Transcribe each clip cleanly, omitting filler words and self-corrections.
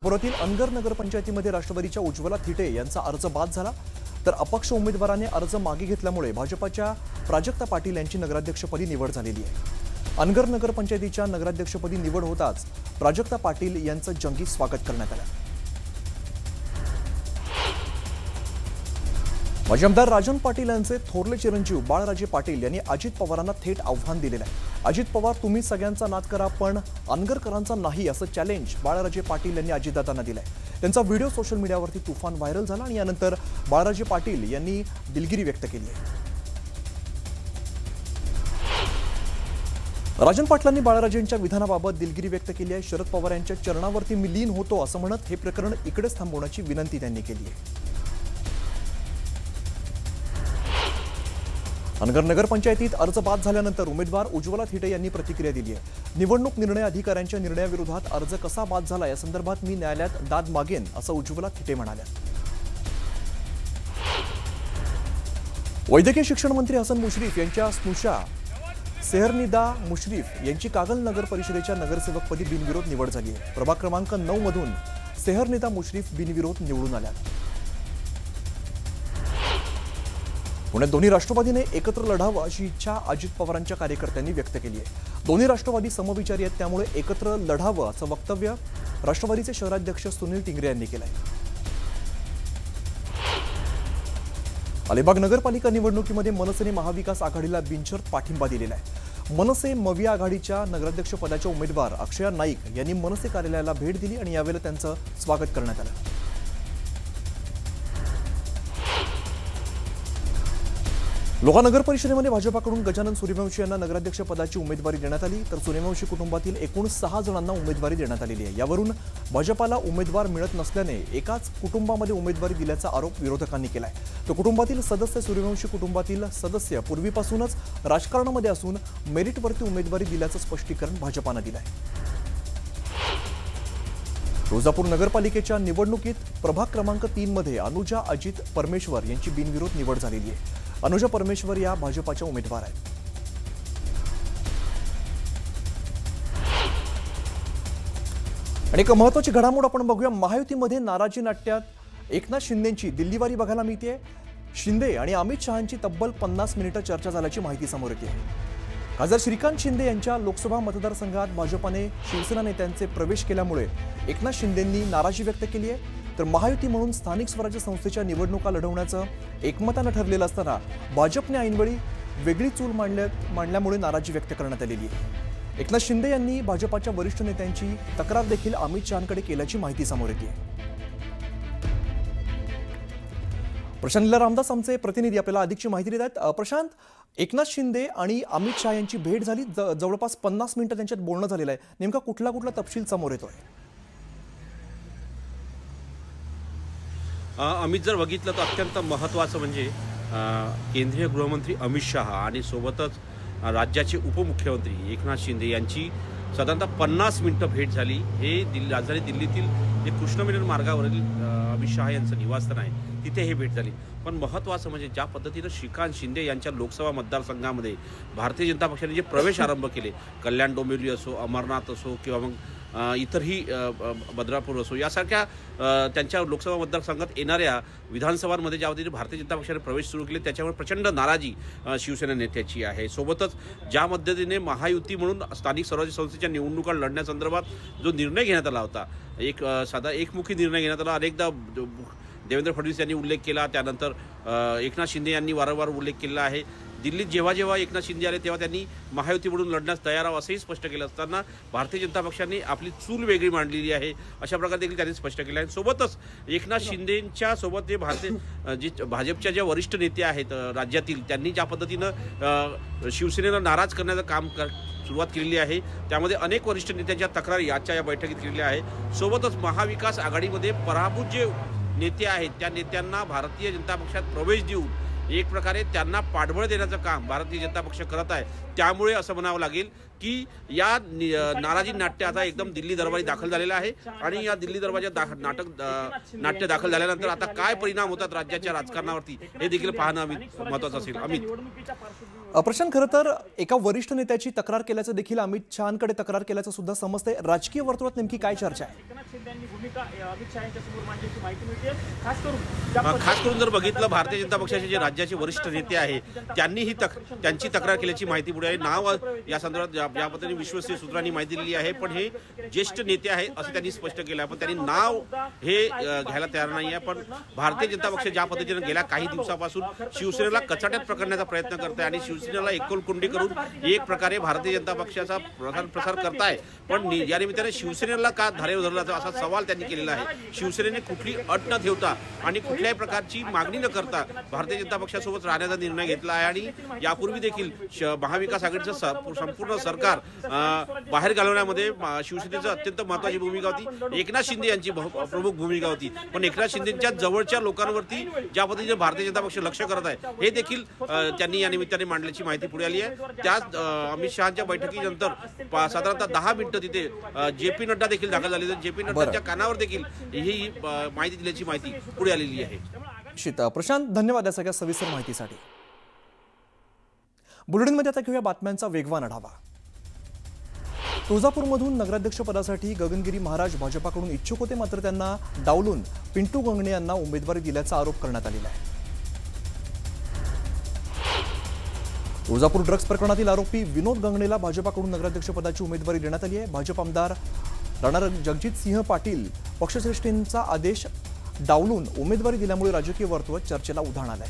पुरातील अनगर नगरपंचायतीमध्ये राष्ट्रवादीच्या उज्ज्वला थिटे यांचा अर्ज बाद झाला, तर अपक्ष उमेदवाराने अर्ज मागे घेतल्यामुळे भाजपाच्या प्राजक्ता पाटील यांची नगराध्यक्षपदी निवड झालेली आहे। अनगर नगरपंचायतीच्या नगराध्यक्षपदी निवड होताच प्राजक्ता पाटील यांचं जंगी स्वागत करण्यात आलं। माजी आमदार राजन पाटील यांचे थोरले चिरंजीव बाळराजे पाटील यांनी अजित पवारांना थेट आव्हान दिलेलं आहे। अजित पवार, तुम्ही सगळ्यांचा नाद करा पण अनगरकरांचा नाही, असं चॅलेंज बाळराजे पाटील यांनी अजितदादांना दिलंय। त्यांचा व्हिडिओ सोशल मीडियावरती तुफान व्हायरल झाला आणि यानंतर बाळराजे पाटील यांनी दिलगिरी व्यक्त केली आहे। राजन पाटलांनी बाळराजेंच्या विधानाबाबत दिलगिरी व्यक्त केली आहे। शरद पवार यांच्या चरणावरती मी लीन होतो असं म्हणत हे प्रकरण इकडेच थांबवण्याची विनंती त्यांनी केली आहे। अनगर नगरपंचायतीत अर्ज बाद झाल्यानंतर उमेदवार उज्ज्वला थिटे यांनी प्रतिक्रिया दिली आहे। निवडणूक निर्णय अधिकाऱ्यांच्या निर्णयाविरोधात अर्ज कसा बाद झाला या संदर्भात मी न्यायालयात दाद मागेन, असं उज्ज्वला थिटे म्हणाल्या। वैद्यकीय शिक्षण मंत्री हसन मुश्रीफ यांच्या स्नुषा सेहरनिदा मुश्रीफ यांची कागल नगर परिषदेच्या नगरसेवकपदी बिनविरोध निवड झाली आहे। प्रभाग क्रमांक 9 मधून सेहरनिदा मुश्रीफ बिनविरोध निवडून आल्या। पुण्यात दोन्ही राष्ट्रवादीने एकत्र लढावं अशी इच्छा अजित पवारांच्या कार्यकर्त्यांनी व्यक्त केली आहे। दोन्ही राष्ट्रवादी समविचारी आहेत, त्यामुळे एकत्र लढावं असं वक्तव्य राष्ट्रवादीचे शहराध्यक्ष सुनील टिंगरे यांनी केलंय। अलिबाग नगरपालिका निवडणुकीमध्ये मनसेने महाविकास आघाडीला बिनशर्त पाठिंबा दिलेला आहे। मनसे मवी आघाडीच्या नगराध्यक्ष पदाच्या उमेदवार अक्षया नाईक यांनी मनसे कार्यालयाला भेट दिली आणि यावेळी त्यांचं स्वागत करण्यात आलं। लोहा नगर परिषदेमध्ये भाजपाकडून गजानन सूर्यवंशी यांना नगराध्यक्ष पदाची उमेदवारी देण्यात आली, तर सूर्यवंशी कुटुंबातील एकूण 6 जणांना उमेदवारी देण्यात आलेली आहे। यावरून भाजपाला उमेदवार मिळत नसल्याने एकाच कुटुंबामध्ये उमेदवारी दिल्याचा आरोप विरोधकांनी केलाय। तर कुटुंबातील सदस्य सूर्यवंशी कुटुंबातील सदस्य पूर्वीपासूनच राजकारणामध्ये असून मेरिटवरती उमेदवारी दिल्याचं स्पष्टीकरण भाजपानं दिलंय। तुळजापूर नगरपालिकेच्या निवडणुकीत प्रभाग क्रमांक 3 मध्ये अनुजा अजित परमेश्वर यांची बिनविरोध निवड झालेली आहे। अनुजा परमेश्वर या भाजपाच्या उमेदवार आहेत। आणि एक महत्त्वाची घडामोड आपण बघूया। महायुतीमध्ये नाराजी नाट्यात एकनाथ शिंदेंची दिल्लीवारी बघायला मिळते। शिंदे आणि अमित शहांची तब्बल 50 मिनिटं चर्चा झाल्याची माहिती समोर येते। खासदार श्रीकांत शिंदे यांच्या लोकसभा मतदारसंघात भाजपाने शिवसेना नेत्यांचे प्रवेश केल्यामुळे एकनाथ शिंदेंनी नाराजी व्यक्त केली आहे। तर महायुती म्हणून स्थानिक स्वराज्य संस्थेच्या निवडणुका लढवण्याचं एकमतानं ठरलेलं असताना भाजपने ऐनवेळी वेगळी चूल मांडल्यामुळे नाराजी व्यक्त करण्यात आलेली आहे। एकनाथ शिंदे यांनी भाजपाच्या वरिष्ठ नेत्यांची तक्रार देखील अमित शहांकडे केल्याची माहिती समोर येते। प्रशांत लीला रामदास आमचे प्रतिनिधी आपल्याला अधिकची माहिती देत आहेत। प्रशांत, एकनाथ शिंदे आणि अमित शहा यांची भेट झाली, जवळपास 50 मिनिटं त्यांच्यात बोलणं झालेलं आहे। नेमका कुठला तपशील समोर येतोय? अमित जर बघितलं तर अत्यंत महत्त्वाचं म्हणजे केंद्रीय गृहमंत्री अमित शहा आणि सोबतच राज्याचे उपमुख्यमंत्री एकनाथ शिंदे यांची साधारणतः 50 मिनिटं भेट झाली। हे राजधानी दिल्लीतील जे कृष्णमेनन मार्गावरील अमित शहा यांचं निवासस्थान आहे, तिथे हे भेट झाली। पण महत्त्वाचं म्हणजे ज्या पद्धतीनं श्रीकांत शिंदे यांच्या लोकसभा मतदारसंघामध्ये भारतीय जनता पक्षाने जे प्रवेश आरंभ केले, कल्याण डोंबिवली असो, अमरनाथ असो किंवा मग इतरही बद्रापूर असो, यासारख्या त्यांच्या लोकसभा मतदारसंघात येणाऱ्या विधानसभांमध्ये ज्या पद्धतीने भारतीय जनता पक्षाने प्रवेश सुरू केले त्याच्यावर प्रचंड नाराजी शिवसेना नेत्याची आहे। सोबतच ज्या पद्धतीने महायुती म्हणून स्थानिक स्वराज्य संस्थेच्या निवडणुका लढण्यासंदर्भात जो निर्णय घेण्यात आला होता, एक साधा एकमुखी निर्णय घेण्यात आला, अनेकदा देवेंद्र फडणवीस यांनी उल्लेख केला, त्यानंतर एकनाथ शिंदे यांनी वारंवार उल्लेख केला आहे। दिल्लीत जेव्हा एकनाथ शिंदे आले तेव्हा त्यांनी महायुतीकडून लढण्यास तयार आहोत असंही स्पष्ट केलं असताना भारतीय जनता पक्षाने आपली चूल वेगळी मांडलेली आहे, अशा प्रकारे देखील त्यांनी स्पष्ट केलं आहे। सोबतच एकनाथ शिंदेंच्या सोबत जे भाजपच्या ज्या वरिष्ठ नेते आहेत राज्यातील, त्यांनी ज्या पद्धतीनं शिवसेनेला नाराज करण्याचं काम सुरुवात केलेली आहे, त्यामध्ये अनेक वरिष्ठ नेत्यांच्या तक्रारी आजच्या या बैठकीत केलेल्या आहे। सोबतच महाविकास आघाडीमध्ये पराभूत जे नेते आहेत त्या नेत्यांना भारतीय जनता पक्षात प्रवेश देऊन एक प्रकारे त्यांना पाठबळ देण्याचं काम भारतीय जनता पक्ष करत आहे। त्यामुळे असं म्हणावं लागेल की या नाराजी नाट्य आता एकदम दिल्ली दरबारी दाखल झालेलं आहे आणि या दिल्ली दरबाराच्या नाट्य दाखल झाल्यानंतर आता काय परिणाम होतात राज्याच्या राजकारणावरती हे देखील पाहणं महत्त्वाचं असेल. अमित. प्रशांत, खरं तर एका वरिष्ठ नेत्याची तक्रार केल्याचं देखील अमित शहांकडे तक्रार केल्याचं सुद्धा समजतंय. राजकीय वर्तुळात नेमकी काय चर्चा आहे? खास करून जर बघितलं भारतीय जनता पक्षाचे जे राज्याचे वरिष्ठ नेते आहे त्यांनी त्यांची तक्रार केल्याची माहिती पुढे आहे. नाव या संदर्भात या पद्धतीने विश्वसनीय सूत्रांनी माहिती दिलेली आहे, पण हे ज्येष्ठ नेते आहे असं त्यांनी स्पष्ट केलं आहे. पण त्यांनी नाव हे घ्यायला तयार नाही आहे. पण भारतीय जनता पक्ष ज्या पद्धतीने गेल्या काही दिवसापासून शिवसेनेला कचाट्यात पकडण्याचा प्रयत्न करत आहे आणि शिवसेनेला एकलकोंडी करून एक प्रकारे भारतीय जनता पक्षाचा प्रसार करताय, पण या निमित्ताने शिवसेनेला का धारेवर धरला असा सवाल त्यांनी केलेला आहे. शिवसेनेने कुठली अट न ठेवता आणि कुठल्याही प्रकारची मागणी न करता भारतीय जनता पक्षासोबत राहण्याचा निर्णय घेतला आहे आणि यापूर्वी देखील महाविकास आघाडीचं संपूर्ण सरकार बाहेर घालवण्यामध्ये शिवसेनेचं अत्यंत महत्त्वाची भूमिका होती. एकनाथ शिंदे यांची प्रमुख भूमिका होती. पण एकनाथ शिंदेच्या जवळच्या लोकांवरती ज्या पद्धतीने भारतीय जनता पक्ष लक्ष करत आहे हे देखील त्यांनी या निमित्ताने मांडल्याची माहिती पुढे आली आहे. त्याच अमित शहाच्या बैठकीनंतर साधारणतः 10 मिनिटं तिथे JP नड्डा देखील दाखल झाले. JP नड्डाच्या कानावर देखील ही माहिती दिल्याची माहिती पुढे आलेली आहे. प्रशांत, धन्यवाद या सगळ्या सविस्तर माहितीसाठी. बुलेटिनमध्ये आता घेऊया बातम्यांचा वेगवान आढावा. तुळजापूरमधून नगराध्यक्षपदासाठी गगनगिरी महाराज भाजपाकडून इच्छुक होते, मात्र त्यांना डावलून पिंटू गंगणे यांना उमेदवारी दिल्याचा आरोप करण्यात आलेला आहे. तुळजापूर ड्रग्ज प्रकरणातील आरोपी विनोद गंगणेला भाजपाकडून नगराध्यक्षपदाची उमेदवारी देण्यात आली आहे. भाजप आमदार राणा जगजितसिंह पाटील पक्षश्रेष्ठींचा आदेश डावलून उमेदवारी दिल्यामुळे राजकीय वर्तुळात चर्चेला उधाण आलंय.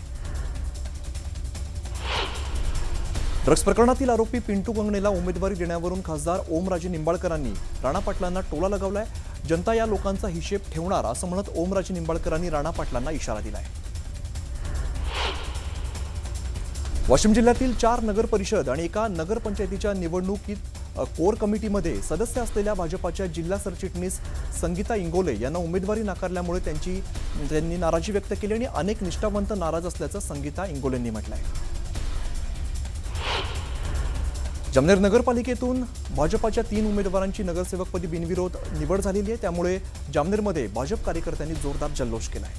ड्रग्ज प्रकरणातील आरोपी पिंटू गंगणेला उमेदवारी देण्यावरून खासदार ओमराजे निंबाळकरांनी राणा पाटलांना टोला लगावलाय. जनता या लोकांचा हिशेब ठेवणार असं म्हणत ओमराजे निंबाळकरांनी राणा पाटलांना इशारा दिलाय. वाशिम जिल्ह्यातील 4 नगर परिषद आणि एका नगरपंचायतीच्या निवडणुकीत कोर कमिटीमध्ये सदस्य असलेल्या भाजपाच्या जिल्हा सरचिटणीस संगीता इंगोले यांना उमेदवारी नाकारल्यामुळे त्यांनी नाराजी व्यक्त केली आणि अनेक निष्ठावंत नाराज असल्याचं संगीता इंगोलेंनी म्हटलंय. जामनेर नगरपालिकेतून भाजपाच्या 3 उमेदवारांची नगरसेवकपदी बिनविरोध निवड झालेली आहे. त्यामुळे जामनेरमध्ये भाजप कार्यकर्त्यांनी जोरदार जल्लोष केलाय.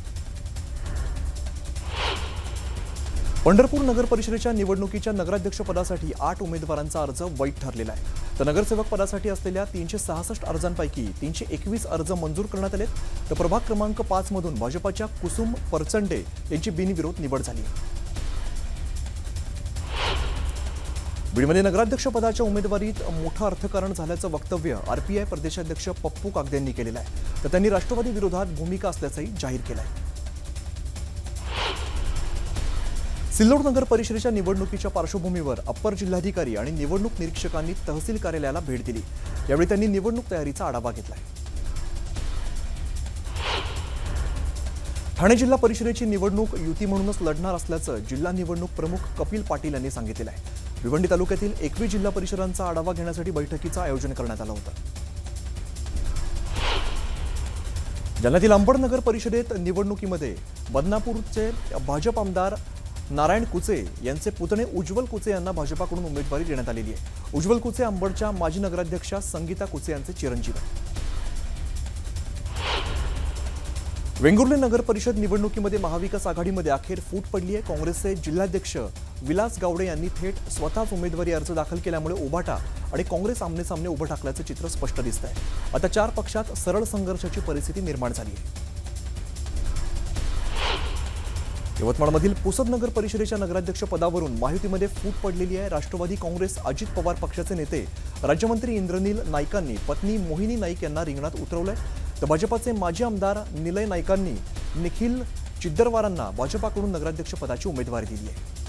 पंढरपूर नगर परिषदेच्या निवडणुकीच्या नगराध्यक्षपदासाठी 8 उमेदवारांचा अर्ज वैध ठरलेला आहे. तर नगरसेवक पदासाठी असलेल्या 366 अर्जांपैकी 321 अर्ज मंजूर करण्यात आले. तर प्रभाग क्रमांक 5 मधून भाजपाच्या कुसुम परचंडे यांची बिनविरोध निवड झाली. बीडमध्ये नगराध्यक्षपदाच्या उमेदवारीत मोठं अर्थकारण झाल्याचं वक्तव्य RPI प्रदेशाध्यक्ष पप्पू कागदे यांनी केलेलं आहे. तर त्यांनी राष्ट्रवादी विरोधात भूमिका असल्याचंही जाहीर केलं आहे. सिल्लोड नगर परिषदेच्या निवडणुकीच्या पार्श्वभूमीवर अप्पर जिल्हाधिकारी आणि निवडणूक निरीक्षकांनी तहसील कार्यालयाला भेट दिली. यावेळी त्यांनी निवडणूक तयारीचा आढावा घेतलाय. ठाणे जिल्हा परिषदेची निवडणूक युती म्हणूनच लढणार असल्याचं जिल्हा निवडणूक प्रमुख कपिल पाटील यांनी सांगितलं आहे. भिवंडी तालुक्यातील 21 जिल्हा परिषदांचा आढावा घेण्यासाठी बैठकीचं आयोजन करण्यात आलं होतं. जालन्यातील अंबड नगर परिषदेत निवडणुकीमध्ये बदनापूरचे भाजप आमदार नारायण कुचे यांचे पुतणे उज्ज्वल कुचे यांना भाजपाकडून उमेदवारी देण्यात आलेली आहे. उज्ज्वल कुचे अंबडच्या माजी नगराध्यक्षा संगीता कुचे यांचे चिरंजीव आहेत. वेंगुर्ले नगर परिषद निवडणुकीमध्ये महाविकास आघाडीमध्ये अखेर फूट पडली आहे. काँग्रेसचे जिल्हाध्यक्ष विलास गावडे यांनी थेट स्वतःच उमेदवारी अर्ज दाखल केल्यामुळे उभाटा आणि काँग्रेस आमनेसामने उभं टाकल्याचं चित्र स्पष्ट दिसत आहे. आता 4 पक्षात सरळ संघर्षाची परिस्थिती निर्माण झाली आहे. यवतमाळमधील पुसद नगर परिषदेच्या नगराध्यक्ष पदावरून महायुतीमध्ये फूट पडलेली आहे. राष्ट्रवादी काँग्रेस अजित पवार पक्षाचे नेते राज्यमंत्री इंद्रनील नाईकांनी पत्नी मोहिनी नाईक यांना रिंगणात उतरवलंय. तर भाजपाचे माजी आमदार निलय नाईकांनी निखिल चिद्दरवारांना भाजपाकडून नगराध्यक्ष पदाची उमेदवारी दिली आहे.